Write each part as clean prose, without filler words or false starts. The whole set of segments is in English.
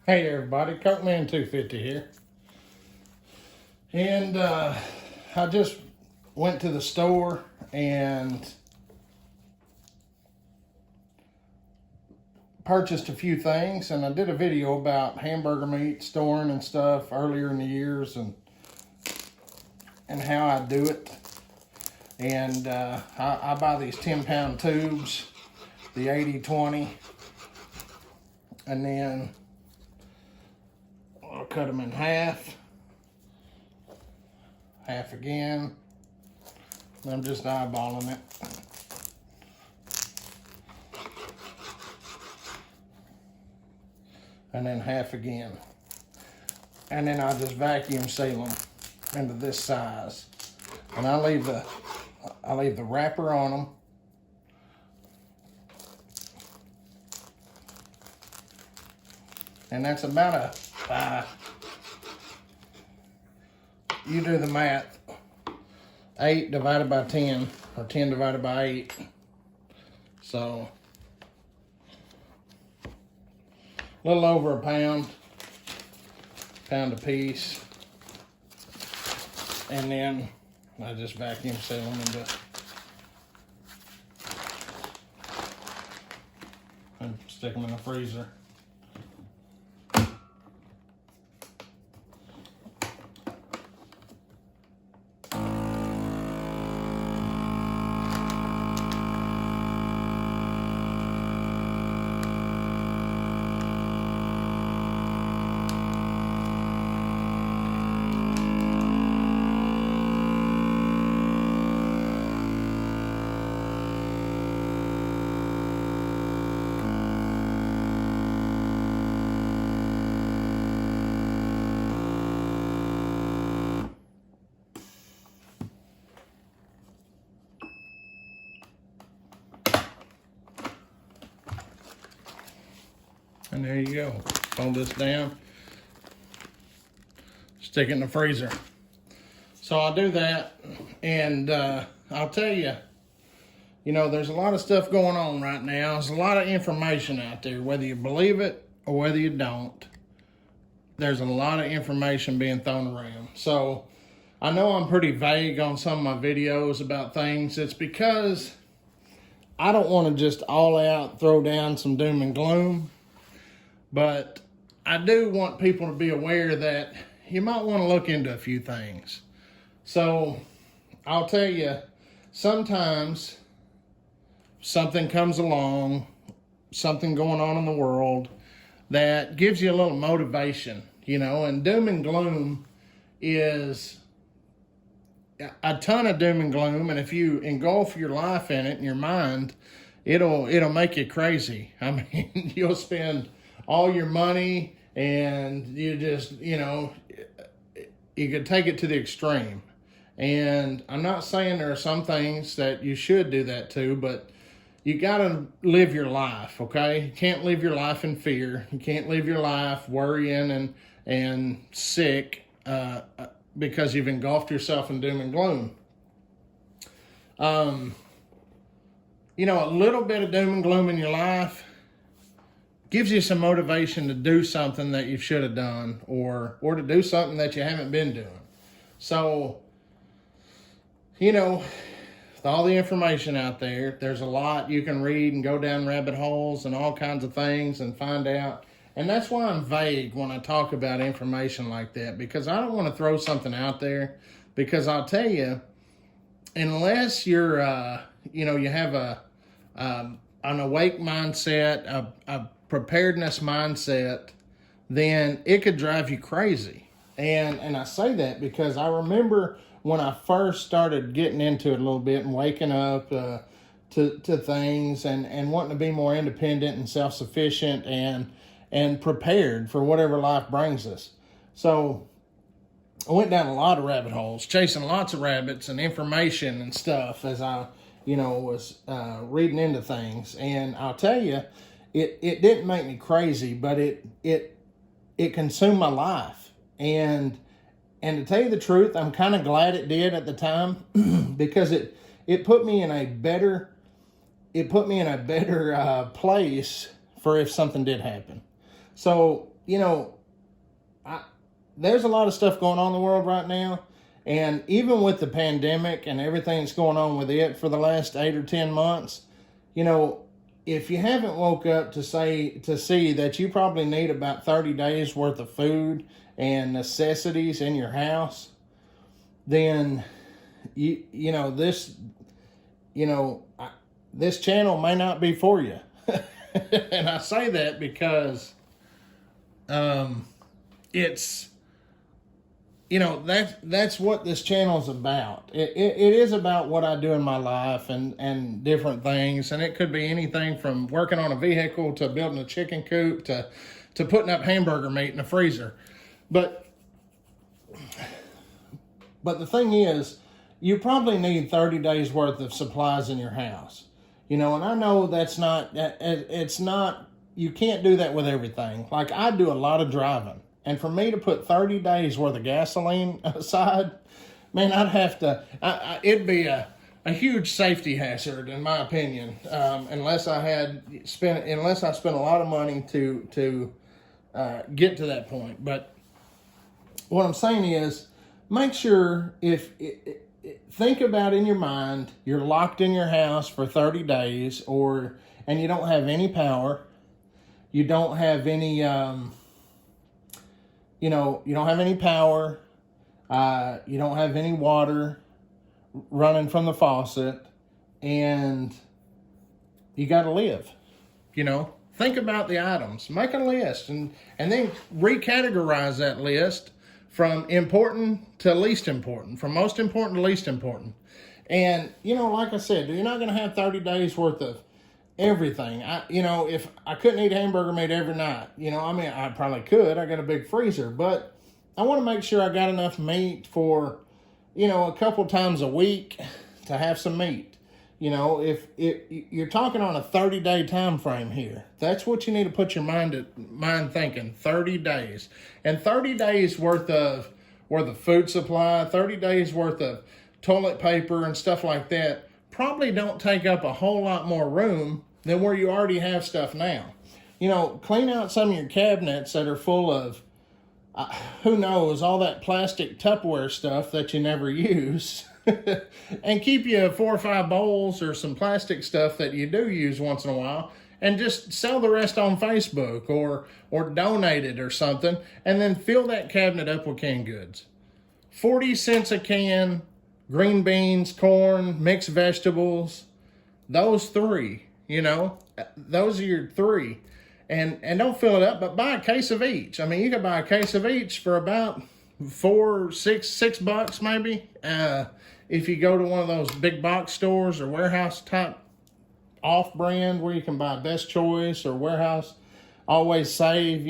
Hey everybody, Cokeman 250 here. And I just went to the store and purchased a few things, and I did a video about hamburger meat storing and stuff earlier in the years and how I do it. And I buy these 10-pound tubes, the 80-20, and then I'll cut them in half again. I'm just eyeballing it. And then half again. And then I just vacuum seal them into this size. And I leave the wrapper on them. And that's about you do the math, 8 divided by 10, or 10 divided by 8. So, a little over a pound a piece. And then I just vacuum seal them and stick them in the freezer. And there you go. Fold this down, stick it in the freezer. So I'll do that, and I'll tell you, there's a lot of stuff going on right now. There's a lot of information out there, whether you believe it or whether you don't. There's a lot of information being thrown around. So I know I'm pretty vague on some of my videos about things. It's because I don't want to just all out throw down some doom and gloom. But I do want people to be aware that you might want to look into a few things. So I'll tell you, sometimes something comes along, something going on in the world that gives you a little motivation, and doom and gloom is a ton of doom and gloom. And if you engulf your life in it and your mind, it'll make you crazy. I mean, you'll spend all your money, and you just, you could take it to the extreme. And I'm not saying there are some things that you should do that too, but you gotta live your life, okay? You can't live your life in fear. You can't live your life worrying and sick because you've engulfed yourself in doom and gloom. A little bit of doom and gloom in your life gives you some motivation to do something that you should have done, or to do something that you haven't been doing. So, with all the information out there, there's a lot you can read and go down rabbit holes and all kinds of things and find out. And that's why I'm vague when I talk about information like that, because I don't want to throw something out there, because I'll tell you, unless you're, you have an awake mindset, a preparedness mindset, then it could drive you crazy. And I say that because I remember when I first started getting into it a little bit and waking up to things and wanting to be more independent and self-sufficient and prepared for whatever life brings us. So I went down a lot of rabbit holes, chasing lots of rabbits and information and stuff as I was reading into things. And I'll tell you, it didn't make me crazy, but it consumed my life. And to tell you the truth, I'm kind of glad it did at the time, because it put me in a better place for if something did happen. So, there's a lot of stuff going on in the world right now. And even with the pandemic and everything that's going on with it for the last 8 or 10 months, if you haven't woke up to see that you probably need about 30 days worth of food and necessities in your house, then this channel may not be for you. And I say that because it's that's what this channel is about. It is about what I do in my life and different things, and it could be anything from working on a vehicle to building a chicken coop to putting up hamburger meat in the freezer. But the thing is, you probably need 30 days worth of supplies in your house. And I know it's not, you can't do that with everything. Like, I do a lot of driving. And for me to put 30 days worth of gasoline aside, man, I'd have to, it'd be a huge safety hazard, in my opinion, unless I spent a lot of money to get to that point. But what I'm saying is, make sure think about in your mind, you're locked in your house for 30 days and you don't have any power. You don't have any, you don't have any power. You don't have any water running from the faucet, and you got to live. Think about the items, make a list, and then recategorize that list from important to least important, from most important to least important. And, like I said, you're not going to have 30 days worth of everything. If I couldn't eat hamburger meat every night, I probably could. I got a big freezer, but I want to make sure I got enough meat for, a couple times a week to have some meat. If you're talking on a 30-day time frame here, that's what you need to put your mind thinking. 30 days, and 30 days worth of food supply, 30 days worth of toilet paper and stuff like that probably don't take up a whole lot more room than where you already have stuff now. Clean out some of your cabinets that are full of who knows, all that plastic Tupperware stuff that you never use. And keep you 4 or 5 bowls or some plastic stuff that you do use once in a while, and just sell the rest on Facebook or donate it or something, and then fill that cabinet up with canned goods. 40 cents a can, green beans, corn, mixed vegetables, those 3, those are your 3. And don't fill it up, but buy a case of each. You can buy a case of each for about $6 maybe. If you go to one of those big box stores or warehouse type off-brand where you can buy Best Choice or Warehouse Always Save,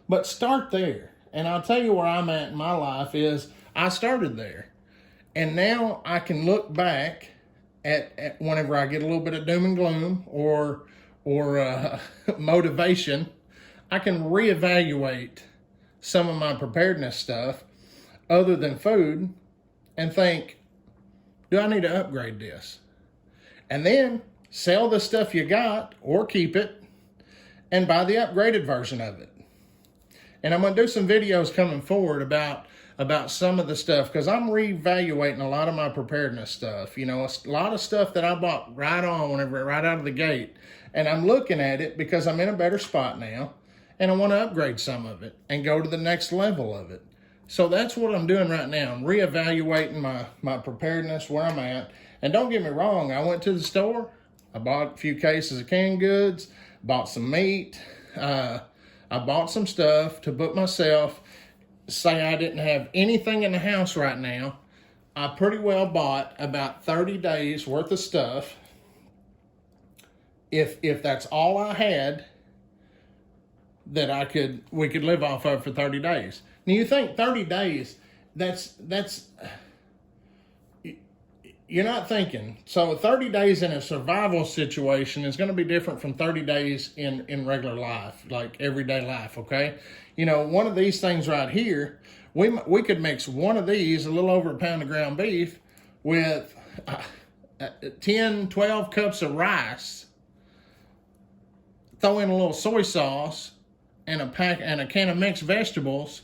But start there. And I'll tell you where I'm at in my life is I started there. And now I can look back at whenever I get a little bit of doom and gloom or motivation, I can reevaluate some of my preparedness stuff other than food and think, do I need to upgrade this? And then sell the stuff you got or keep it and buy the upgraded version of it. And I'm going to do some videos coming forward about some of the stuff, because I'm reevaluating a lot of my preparedness stuff. A lot of stuff that I bought right out of the gate. And I'm looking at it because I'm in a better spot now, and I want to upgrade some of it and go to the next level of it. So that's what I'm doing right now. I'm reevaluating my preparedness, where I'm at. And don't get me wrong, I went to the store, I bought a few cases of canned goods, bought some meat, I bought some stuff to put myself, say I didn't have anything in the house right now, I pretty well bought about 30 days worth of stuff. If that's all I had that we could live off of for 30 days. Now you think 30 days, that's you're not thinking. So 30 days in a survival situation is going to be different from 30 days in regular life, like everyday life, okay? One of these things right here, we could mix one of these, a little over a pound of ground beef, with 10, 12 cups of rice, throw in a little soy sauce and a can of mixed vegetables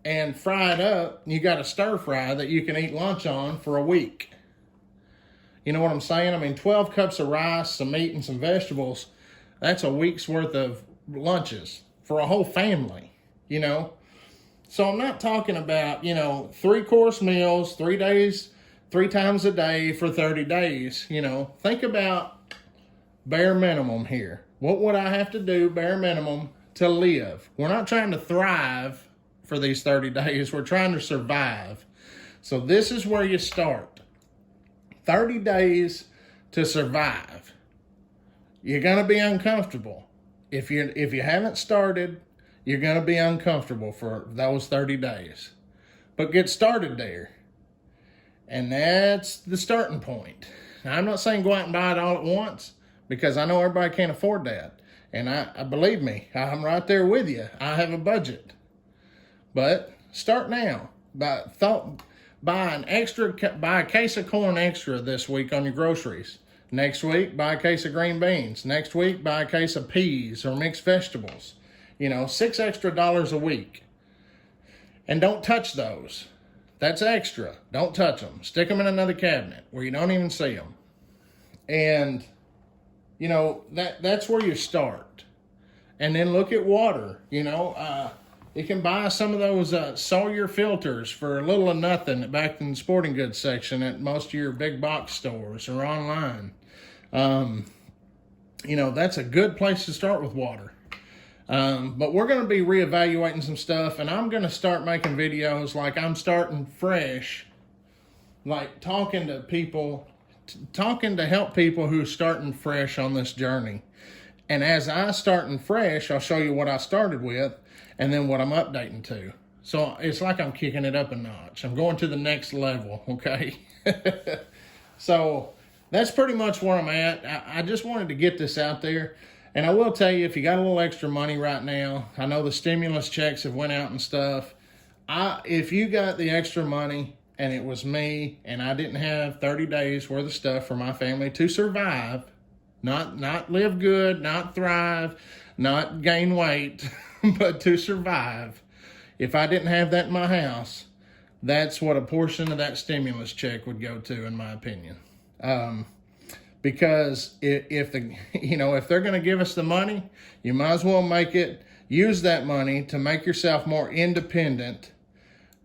and fry it up. You got a stir fry that you can eat lunch on for a week. You know what I'm saying? I mean, 12 cups of rice, some meat, and some vegetables, that's a week's worth of lunches for a whole family, you know? So I'm not talking about, 3-course meals, 3 days, 3 times a day for 30 days, Think about bare minimum here. What would I have to do, bare minimum, to live? We're not trying to thrive for these 30 days. We're trying to survive. So this is where you start. 30 days to survive. You're going to be uncomfortable. If you haven't started, you're going to be uncomfortable for those 30 days. But get started there. And that's the starting point. Now, I'm not saying go out and buy it all at once, because I know everybody can't afford that. And I believe me, I'm right there with you. I have a budget. But start now. Buy a case of corn extra this week on your groceries. Next week, buy a case of green beans. Next week, buy a case of peas or mixed vegetables. $6 extra a week. And don't touch those. That's extra. Don't touch them. Stick them in another cabinet where you don't even see them. And, that's where you start. And then look at water. You can buy some of those Sawyer filters for a little of nothing back in the sporting goods section at most of your big box stores or online. That's a good place to start with water. But we're going to be reevaluating some stuff, and I'm going to start making videos like I'm starting fresh, like talking to people, talking to help people who are starting fresh on this journey. And as I starting fresh, I'll show you what I started with and then what I'm updating to. So it's like I'm kicking it up a notch. I'm going to the next level, okay? So that's pretty much where I'm at. I just wanted to get this out there. And I will tell you, if you got a little extra money right now, I know the stimulus checks have went out and stuff. If you got the extra money and it was me and I didn't have 30 days worth of stuff for my family to survive, not live good, not thrive, not gain weight, but to survive. If I didn't have that in my house, that's what a portion of that stimulus check would go to, in my opinion. Because if they're going to give us the money, you might as well use that money to make yourself more independent,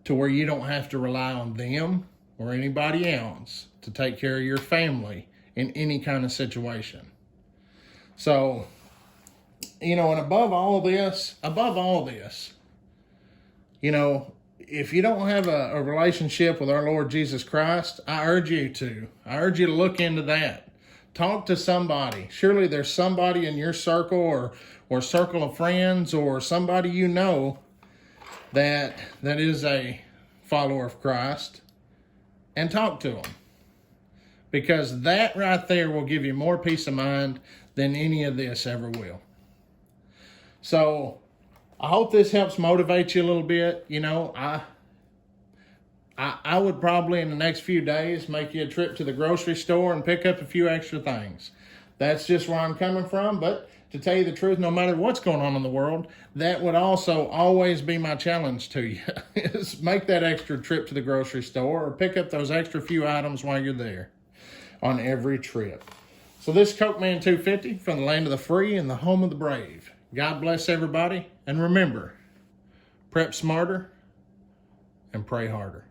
to where you don't have to rely on them or anybody else to take care of your family in any kind of situation. So, and above all this, if you don't have a relationship with our Lord Jesus Christ, I urge you to look into that. Talk to somebody. Surely there's somebody in your circle or circle of friends or somebody that is a follower of Christ, and talk to them. Because that right there will give you more peace of mind than any of this ever will. So I hope this helps motivate you a little bit. I would probably in the next few days make you a trip to the grocery store and pick up a few extra things. That's just where I'm coming from. But to tell you the truth, no matter what's going on in the world, that would also always be my challenge to you, is make that extra trip to the grocery store or pick up those extra few items while you're there on every trip. So this is Coke Man 250 from the land of the free and the home of the brave. God bless everybody. And remember, prep smarter and pray harder.